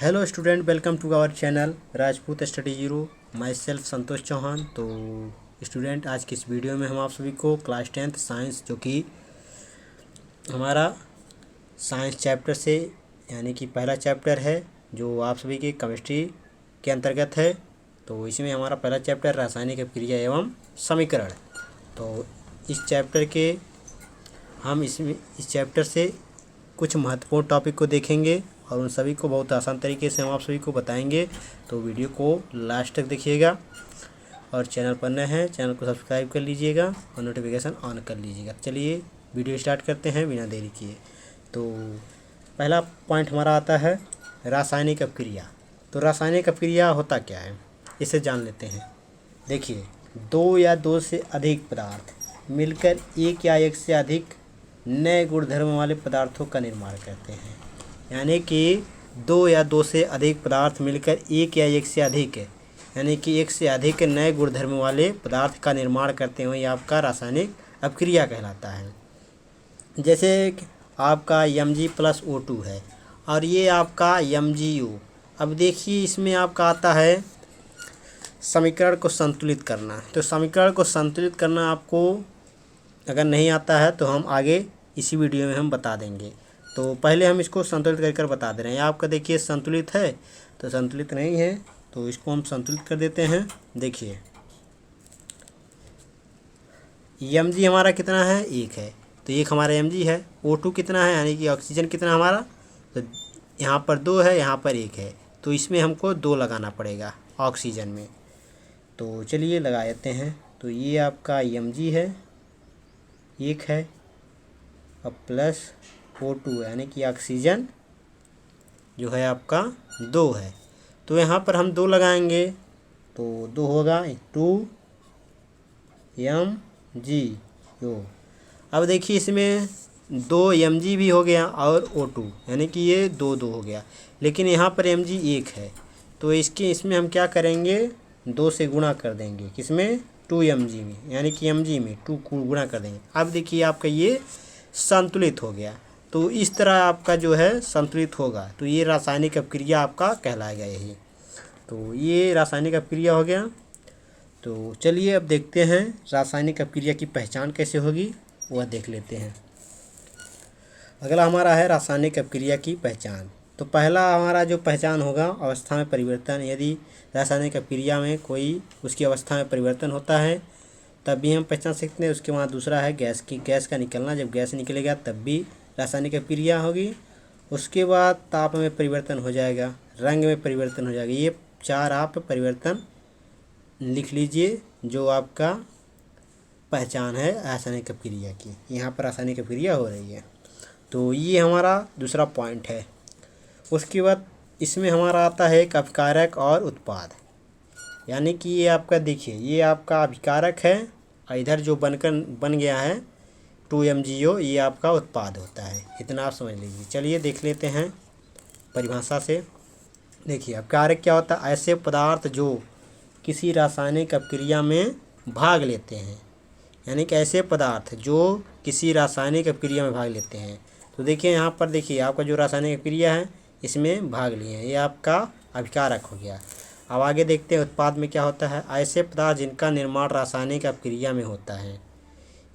Hello student, welcome to our channel Rajput study zero. My self Santosh Chauhan. तो student, आज की इस वीडियो में हम आप सभी को क्लास 10th साइंस, जो कि हमारा साइंस चैप्टर से यानी कि पहला चैप्टर है, जो आप सभी के केमिस्ट्री के अंतर्गत है। तो इसमें हमारा पहला चैप्टर रासायनिक अभिक्रिया एवं समीकरण। तो इस चैप्टर के हम इस चैप्टर से कुछ महत्वपूर्ण टॉपिक को देखेंगे और उन सभी को बहुत आसान तरीके से हम आप सभी को बताएंगे। तो वीडियो को लास्ट तक देखिएगा और चैनल पर नए हैं, चैनल को सब्सक्राइब कर लीजिएगा और नोटिफिकेशन ऑन कर लीजिएगा। चलिए वीडियो स्टार्ट करते हैं बिना देरी किए। तो पहला पॉइंट हमारा आता है रासायनिक अभिक्रिया। तो रासायनिक अभिक्रिया होता क्या है, इसे जान लेते हैं। देखिए, दो या दो से अधिक पदार्थ मिलकर एक या एक से अधिक नए गुणधर्म वाले पदार्थों का निर्माण करते हैं। यानी कि दो या दो से अधिक पदार्थ मिलकर एक या एक से अधिक यानी कि एक से अधिक नए गुणधर्म वाले पदार्थ का निर्माण करते हैं, ये आपका रासायनिक अभिक्रिया कहलाता है। जैसे आपका Mg+O2 है और ये आपका MgO। अब देखिए, इसमें आपका आता है समीकरण को संतुलित करना। तो समीकरण को संतुलित करना आपको अगर नहीं आता है तो हम आगे इसी वीडियो में हम बता देंगे। तो पहले हम इसको संतुलित कर बता दे रहे हैं। आपका देखिए संतुलित है, तो संतुलित नहीं है, तो इसको हम संतुलित कर देते हैं। देखिए, Mg हमारा कितना है, 1 है, तो 1 हमारा Mg है। O2 कितना है, यानी कि ऑक्सीजन कितना हमारा, तो यहाँ पर 2 है, यहाँ पर 1 है, तो इसमें हमको 2 लगाना पड़ेगा ऑक्सीजन में। तो चलिए लगा देते हैं। तो ये आपका Mg है, 1 है, और प्लस O2 यानी कि ऑक्सीजन जो है आपका 2 है। तो यहाँ पर हम 2 लगाएंगे तो 2 होगा 2Mg। अब देखिए, इसमें 2 Mg भी हो गया और O2 यानी कि ये 2 हो गया, लेकिन यहाँ पर Mg 1 है, तो इसमें हम क्या करेंगे, 2 से गुणा कर देंगे। किसमें, 2Mg में, यानी कि Mg में 2 को गुणा कर देंगे। अब देखिए आपका ये संतुलित हो गया। तो इस तरह आपका जो है संतुलित होगा, तो ये रासायनिक अभिक्रिया आपका कहलाएगा यही। तो ये रासायनिक अभिक्रिया हो गया। तो चलिए अब देखते हैं रासायनिक अभिक्रिया की पहचान कैसे होगी, वह देख लेते हैं। अगला हमारा है रासायनिक अभिक्रिया की पहचान। तो पहला हमारा जो पहचान होगा, अवस्था में परिवर्तन। यदि रासायनिक अभिक्रिया में कोई उसकी अवस्था में परिवर्तन होता है तब भी हम पहचान सकते हैं। उसके बाद दूसरा है गैस का निकलना। जब गैस निकलेगा तब भी रासायनिक अभिक्रिया होगी। उसके बाद ताप में परिवर्तन हो जाएगा, रंग में परिवर्तन हो जाएगा। ये 4 आप परिवर्तन लिख लीजिए जो आपका पहचान है रासायनिक अभिक्रिया की। यहाँ पर रासायनिक अभिक्रिया हो रही है। तो ये हमारा दूसरा पॉइंट है। उसके बाद इसमें हमारा आता है एक अभिकारक और उत्पाद। यानी कि ये आपका देखिए, ये आपका अभिकारक है और इधर जो बन गया है 2MgO, ये आपका उत्पाद होता है। इतना आप समझ लीजिए। चलिए देख लेते हैं परिभाषा से। देखिए, अभिकारक क्या होता है, ऐसे पदार्थ जो किसी रासायनिक अभिक्रिया में भाग लेते हैं। यानी कि ऐसे पदार्थ जो किसी रासायनिक अभिक्रिया में भाग लेते हैं। तो देखिए यहाँ पर देखिए, आपका जो रासायनिक अभिक्रिया है इसमें भाग लिए हैं, ये आपका अभिकारक हो गया। अब आगे देखते हैं उत्पाद में क्या होता है। ऐसे पदार्थ जिनका निर्माण रासायनिक अभिक्रिया में होता है।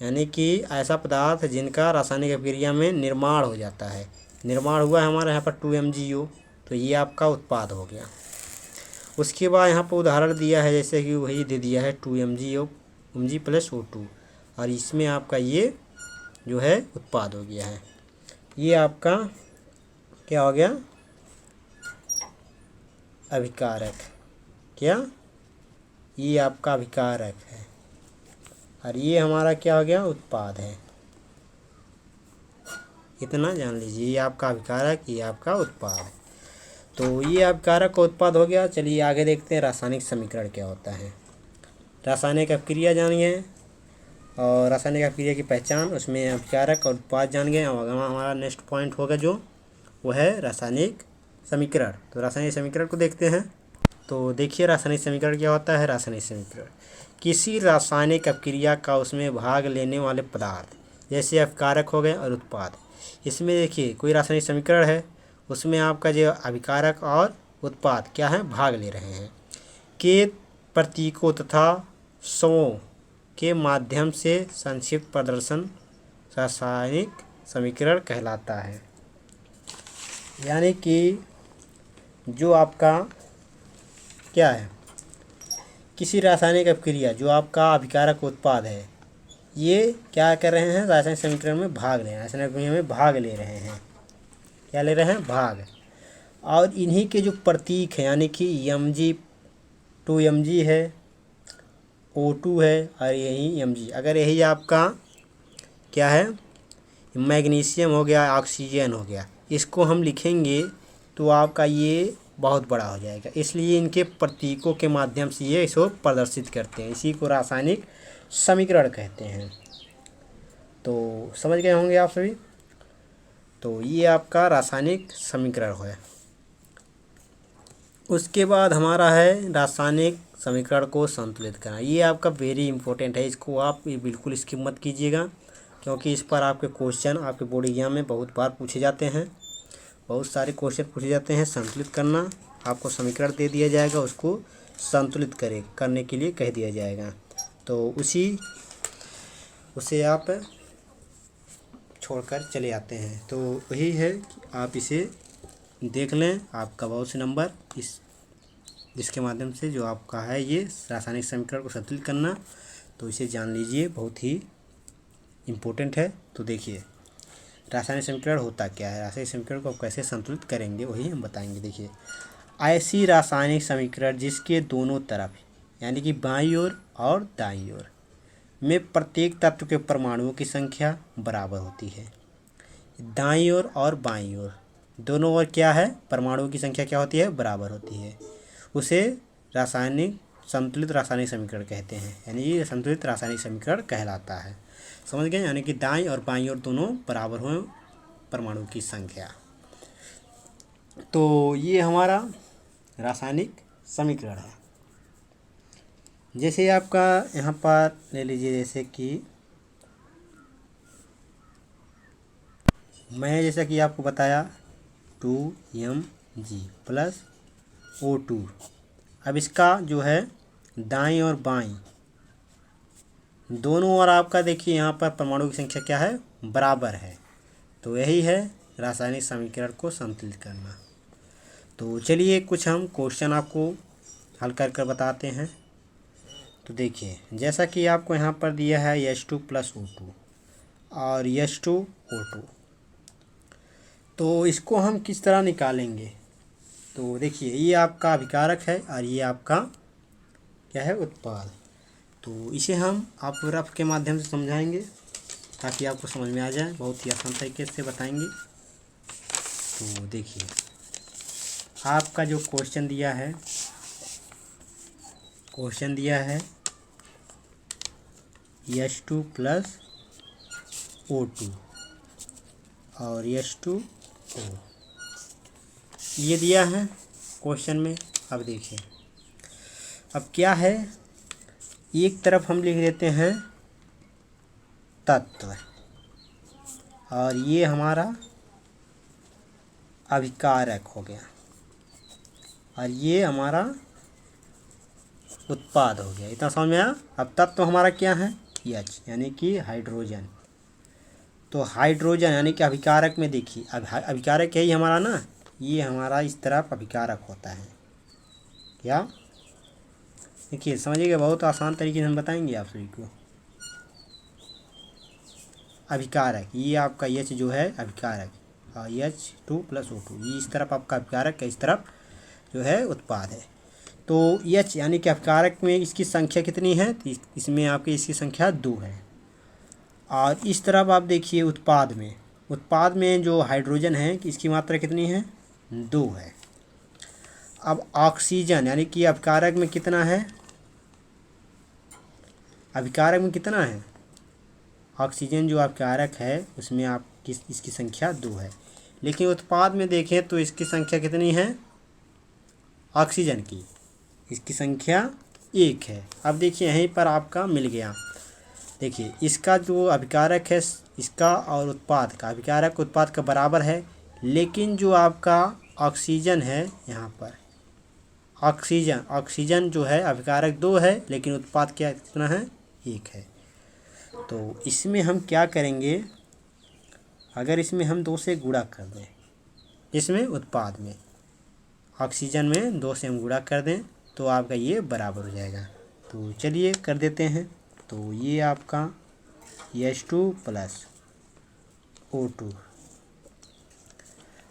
यानी कि ऐसा पदार्थ जिनका रासायनिक अभिक्रिया में निर्माण हो जाता है। निर्माण हुआ है हमारे यहाँ पर 2MgO, तो ये आपका उत्पाद हो गया। उसके बाद यहाँ पर उदाहरण दिया है, जैसे कि वही दे दिया है 2MgO Mg+O2, और इसमें आपका ये जो है उत्पाद हो गया है। ये आपका क्या हो गया, अभिकारक। क्या, ये आपका अभिकारक है और ये हमारा क्या हो गया, उत्पाद है। इतना जान लीजिए, ये आपका अभिकारक, ये आपका उत्पाद। तो ये अभिकारक का उत्पाद हो गया। चलिए आगे देखते हैं रासायनिक समीकरण क्या होता है। रासायनिक अभिक्रिया जान गए और रासायनिक अभिक्रिया की पहचान, उसमें अभिकारक और उत्पाद जान गए। अब हमारा नेक्स्ट पॉइंट होगा जो वो है रासायनिक समीकरण। तो रासायनिक समीकरण को देखते हैं। तो देखिए रासायनिक समीकरण क्या होता है। रासायनिक समीकरण किसी रासायनिक अभिक्रिया का उसमें भाग लेने वाले पदार्थ, जैसे अभिकारक हो गए और उत्पाद। इसमें देखिए कोई रासायनिक समीकरण है, उसमें आपका जो अभिकारक और उत्पाद क्या है, भाग ले रहे हैं। के प्रतीकों तथा स्वों के माध्यम से संक्षिप्त प्रदर्शन रासायनिक समीकरण कहलाता है। यानी कि जो आपका क्या है, किसी रासायनिक अभिक्रिया जो आपका अभिकारक उत्पाद है, ये क्या कर रहे हैं, रासायनिक समीकरण में भाग ले रहे हैं, रासायनिक अभिक्रिया में भाग ले रहे हैं। क्या ले रहे हैं, भाग। और इन्हीं के जो प्रतीक हैं, यानी कि Mg 2Mg है, O2 है और यही Mg, अगर यही आपका क्या है, मैग्नीशियम हो गया, ऑक्सीजन हो गया, इसको हम लिखेंगे तो आपका ये बहुत बड़ा हो जाएगा। इसलिए इनके प्रतीकों के माध्यम से ये इसको प्रदर्शित करते हैं, इसी को रासायनिक समीकरण कहते हैं। तो समझ गए होंगे आप सभी। तो ये आपका रासायनिक समीकरण है। उसके बाद हमारा है रासायनिक समीकरण को संतुलित करना। ये आपका वेरी इंपॉर्टेंट है, इसको आप बिल्कुल स्किप मत कीजिएगा, क्योंकि इस पर आपके क्वेश्चन आपके बोर्ड एग्जाम में बहुत बार पूछे जाते हैं, बहुत सारे क्वेश्चन पूछे जाते हैं। संतुलित करना, आपको समीकरण दे दिया जाएगा, उसको संतुलित करने के लिए कह दिया जाएगा, तो उसे आप छोड़कर चले आते हैं। तो वही है कि आप इसे देख लें, आपका बहुत से नंबर जिसके माध्यम से जो आपका है ये रासायनिक समीकरण को संतुलित करना, तो इसे जान लीजिए, बहुत ही इम्पोर्टेंट है। तो देखिए रासायनिक समीकरण होता क्या है, रासायनिक समीकरण को कैसे संतुलित करेंगे वही हम बताएंगे। देखिए, ऐसी रासायनिक समीकरण जिसके दोनों तरफ यानी कि बाईं ओर और दाईं ओर में प्रत्येक तत्व के परमाणुओं की संख्या बराबर होती है। दाईं ओर और बाईं ओर दोनों ओर क्या है, परमाणुओं की संख्या क्या होती है, बराबर होती है, उसे संतुलित रासायनिक समीकरण कहते हैं, यानी ये संतुलित रासायनिक समीकरण कहलाता है। समझ गए, यानी कि दाईं और बाईं ओर दोनों बराबर हो परमाणु की संख्या। तो ये हमारा रासायनिक समीकरण है। जैसे आपका यहाँ पर ले लीजिए, जैसे कि मैं जैसा कि आपको बताया 2Mg प्लस O2। अब इसका जो है दाईं और बाईं दोनों ओर आपका देखिए यहाँ पर परमाणु की संख्या क्या है, बराबर है, तो यही है रासायनिक समीकरण को संतुलित करना। तो चलिए कुछ हम क्वेश्चन आपको हल कर बताते हैं। तो देखिए, जैसा कि आपको यहाँ पर दिया है H2 प्लस O2 और H2O2, तो इसको हम किस तरह निकालेंगे। तो देखिए, ये आपका अभिकारक है और ये आपका क्या है, उत्पाद। तो इसे हम आप रफ के माध्यम से समझाएंगे ताकि आपको समझ में आ जाए, बहुत ही आसान तरीके से बताएंगे। तो देखिए, आपका जो क्वेश्चन दिया है H2 प्लस O2 और H2O, ये दिया है क्वेश्चन में। अब देखिए, अब क्या है, एक तरफ हम लिख देते हैं तत्व और ये हमारा अभिकारक हो गया और ये हमारा उत्पाद हो गया। इतना समझ में आया। अब तत्व हमारा क्या है, H यानी कि हाइड्रोजन। तो हाइड्रोजन यानी कि अभिकारक में देखिए, अब अभिकारक यही हमारा ना, ये हमारा इस तरफ अभिकारक होता है। क्या, देखिए समझिएगा, बहुत आसान तरीके से हम बताएंगे आप सभी को। अभिकारक, ये आपका H जो है अभिकारक और H2 प्लस O2, ये इस तरफ आपका अभिकारक है, इस तरफ जो है उत्पाद है। तो H यानी कि अभिकारक में इसकी संख्या कितनी है, इसमें आपकी इसकी संख्या 2 है। और इस तरफ आप देखिए उत्पाद में जो हाइड्रोजन है इसकी मात्रा कितनी है, 2 है। अब ऑक्सीजन यानी कि अभिकारक में कितना है, अभिकारक में कितना है, ऑक्सीजन जो अभिकारक है उसमें इसकी संख्या 2 है। लेकिन उत्पाद में देखें तो इसकी संख्या कितनी है, ऑक्सीजन की इसकी संख्या 1 है। अब देखिए यहीं पर आपका मिल गया। देखिए, इसका जो अभिकारक है इसका और उत्पाद का, अभिकारक उत्पाद का बराबर है, लेकिन जो आपका ऑक्सीजन है यहाँ पर ऑक्सीजन जो है अभिकारक 2 है, लेकिन उत्पाद क्या कितना है 1 है। तो इसमें हम क्या करेंगे, अगर इसमें हम 2 से गुणा कर दें, इसमें उत्पाद में ऑक्सीजन में 2 से हम गुणा कर दें तो आपका ये बराबर हो जाएगा। तो चलिए कर देते हैं। तो ये आपका H2 प्लस O2।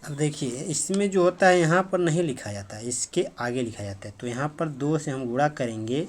अब देखिए इसमें जो होता है यहाँ पर नहीं लिखा जाता है, इसके आगे लिखा जाता है। तो यहाँ पर 2 से हम गुणा करेंगे,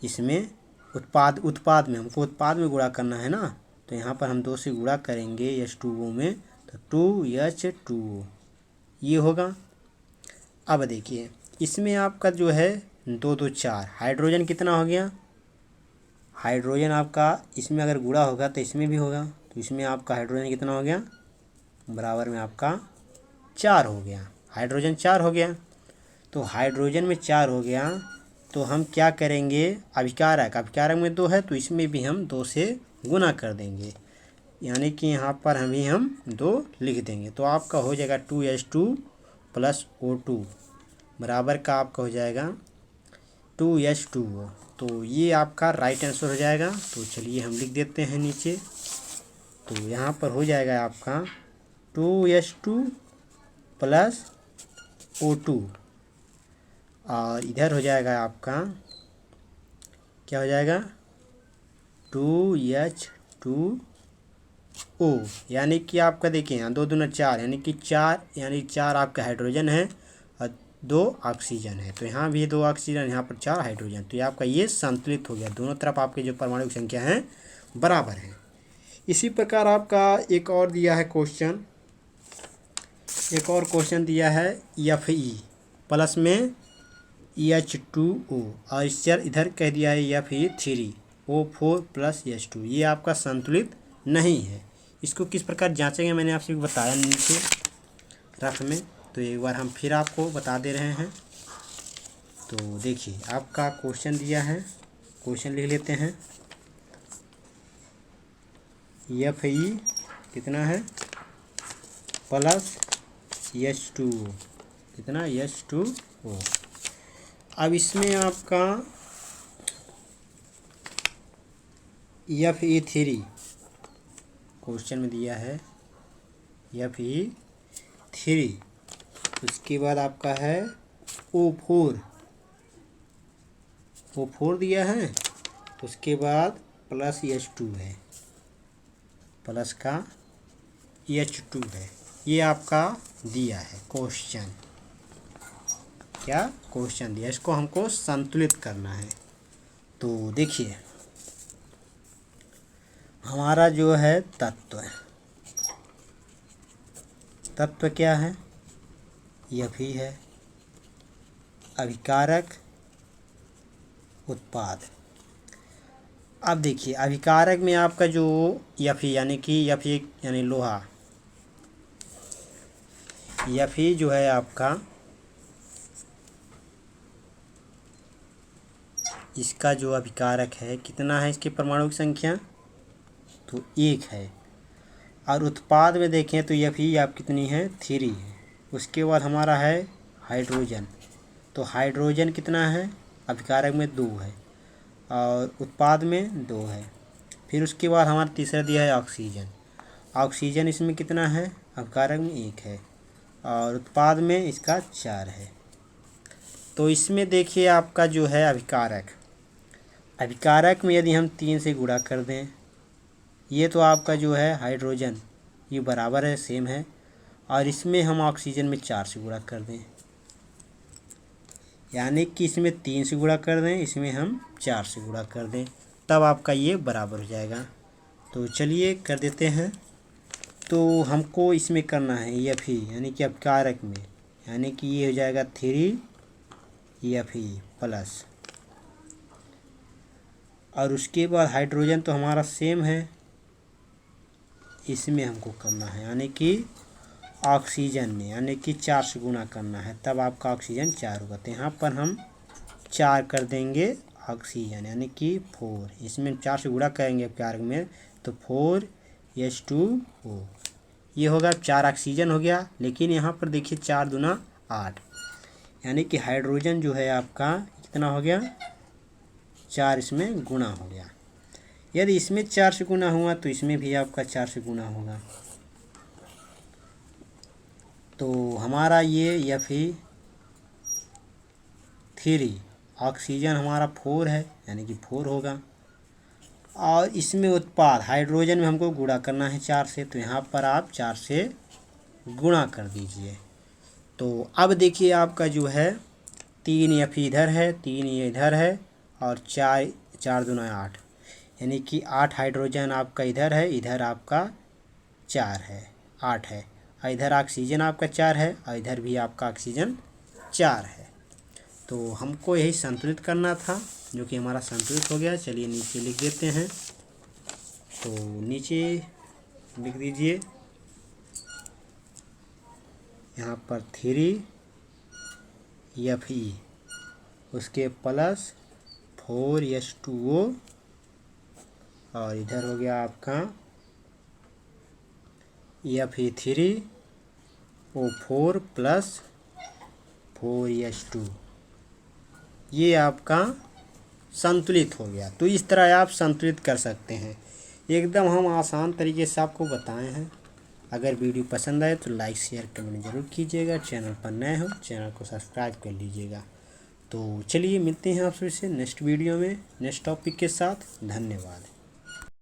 इसमें उत्पाद में हमको उत्पाद में गुणा करना है ना, तो यहाँ पर हम 2 से गुणा करेंगे H2O में, तो 2H2O ये होगा। अब देखिए इसमें आपका जो है 2 2 4 हाइड्रोजन कितना हो गया, हाइड्रोजन आपका इसमें अगर गुणा होगा तो इसमें भी होगा, तो इसमें आपका हाइड्रोजन कितना हो गया, बराबर में आपका 4 हो गया, हाइड्रोजन 4 हो गया। तो हाइड्रोजन में 4 हो गया तो हम क्या करेंगे, अभिकारक में 2 है तो इसमें भी हम 2 से गुना कर देंगे, यानी कि यहाँ पर हम 2 लिख देंगे। तो आपका हो जाएगा 2H2 प्लस O2 बराबर का आपका हो जाएगा 2H2O। तो ये आपका राइट आंसर हो जाएगा। तो चलिए हम लिख देते हैं नीचे। तो यहाँ पर हो जाएगा आपका 2H2 प्लस O2 और इधर हो जाएगा आपका क्या हो जाएगा 2H2O, यानी कि आपका देखिए यहाँ 2 दूना 4 यानी कि 4 आपका हाइड्रोजन है और 2 ऑक्सीजन है। तो यहाँ भी 2 ऑक्सीजन, यहाँ पर 4 हाइड्रोजन। तो ये आपका ये संतुलित हो गया, दोनों तरफ आपके जो परमाणु संख्या है बराबर है। इसी प्रकार आपका एक और दिया है क्वेश्चन, एक और क्वेश्चन दिया है Fe प्लस में H2O और इधर कह दिया है Fe3O4 प्लस H2। ये आपका संतुलित नहीं है। इसको किस प्रकार जांचेंगे मैंने आपसे बताया नीचे रफ में, तो एक बार हम फिर आपको बता दे रहे हैं। तो देखिए आपका क्वेश्चन दिया है, क्वेश्चन लिख लेते हैं। Fe कितना है प्लस H2O, कितना H2O। अब इसमें आपका Fe3 क्वेश्चन में दिया है Fe3, उसके बाद आपका है O4 दिया है, उसके बाद प्लस H2 है, प्लस का H2 है। ये आपका दिया है क्वेश्चन, क्या क्वेश्चन दिया, इसको हमको संतुलित करना है। तो देखिए हमारा जो है तत्व क्या है, Fe है, अभिकारक उत्पाद। अब देखिए अभिकारक में आपका जो Fe यानी कि Fe यानी लोहा, Fe जो है आपका इसका जो अभिकारक है कितना है, इसके परमाणु की संख्या तो 1 है। और उत्पाद में देखें तो Fe आप कितनी है 3 है। उसके बाद हमारा है हाइड्रोजन, तो हाइड्रोजन कितना है, अभिकारक में 2 है और उत्पाद में 2 है। फिर उसके बाद हमारा तीसरा दिया है ऑक्सीजन इसमें कितना है, अभिकारक में 1 है और उत्पाद में इसका 4 है। तो इसमें देखिए आपका जो है अभिकारक में यदि हम 3 से गुणा कर दें, ये तो आपका जो है हाइड्रोजन ये बराबर है, सेम है, और इसमें हम ऑक्सीजन में 4 से गुणा कर दें, यानी कि इसमें 3 से गुणा कर दें, इसमें हम 4 से गुणा कर दें, तब आपका ये बराबर हो जाएगा। तो चलिए कर देते हैं। तो हमको इसमें करना है Fe यानी कि अभिकारक में, यानी कि ये हो जाएगा 3 Fe प्लस, और उसके बाद हाइड्रोजन तो हमारा सेम है, इसमें हमको करना है यानी कि ऑक्सीजन में, यानी कि 4 से गुणा करना है, तब आपका ऑक्सीजन 4 होगा। तो यहाँ पर हम 4 कर देंगे ऑक्सीजन यानी कि 4, इसमें 4 से गुणा करेंगे अभिकारक में तो 4H2O, ये होगा 4 ऑक्सीजन हो गया, लेकिन यहाँ पर देखिए 4 दूना 8, यानी कि हाइड्रोजन जो है आपका कितना हो गया, 4 इसमें गुना हो गया। यदि इसमें 4 से गुना हुआ तो इसमें भी आपका 4 से गुना होगा। तो हमारा ये Fe3 ऑक्सीजन हमारा 4 है, यानी कि 4 होगा। और इसमें उत्पाद हाइड्रोजन में हमको गुणा करना है 4 से, तो यहाँ पर आप 4 से गुणा कर दीजिए। तो अब देखिए आपका जो है 3 Fe इधर है, 3 ये इधर है, और 4 दूना 8, यानी कि 8 हाइड्रोजन आपका इधर है, इधर आपका 4 है, 8 है, और इधर ऑक्सीजन आपका 4 है, और इधर भी आपका ऑक्सीजन 4 है। तो हमको यही संतुलित करना था, जो कि हमारा संतुलित हो गया। चलिए नीचे लिख देते हैं। तो नीचे लिख दीजिए यहाँ पर 3 Fe, उसके प्लस 4 H2O, और इधर हो गया आपका Fe3O4 प्लस 4H2, ये आपका संतुलित हो गया। तो इस तरह आप संतुलित कर सकते हैं। एकदम हम आसान तरीके से आपको बताए हैं। अगर वीडियो पसंद आए तो लाइक शेयर कमेंट ज़रूर कीजिएगा। चैनल पर नए हो चैनल को सब्सक्राइब कर लीजिएगा। तो चलिए मिलते हैं आप सबसे नेक्स्ट वीडियो में नेक्स्ट टॉपिक के साथ। धन्यवाद।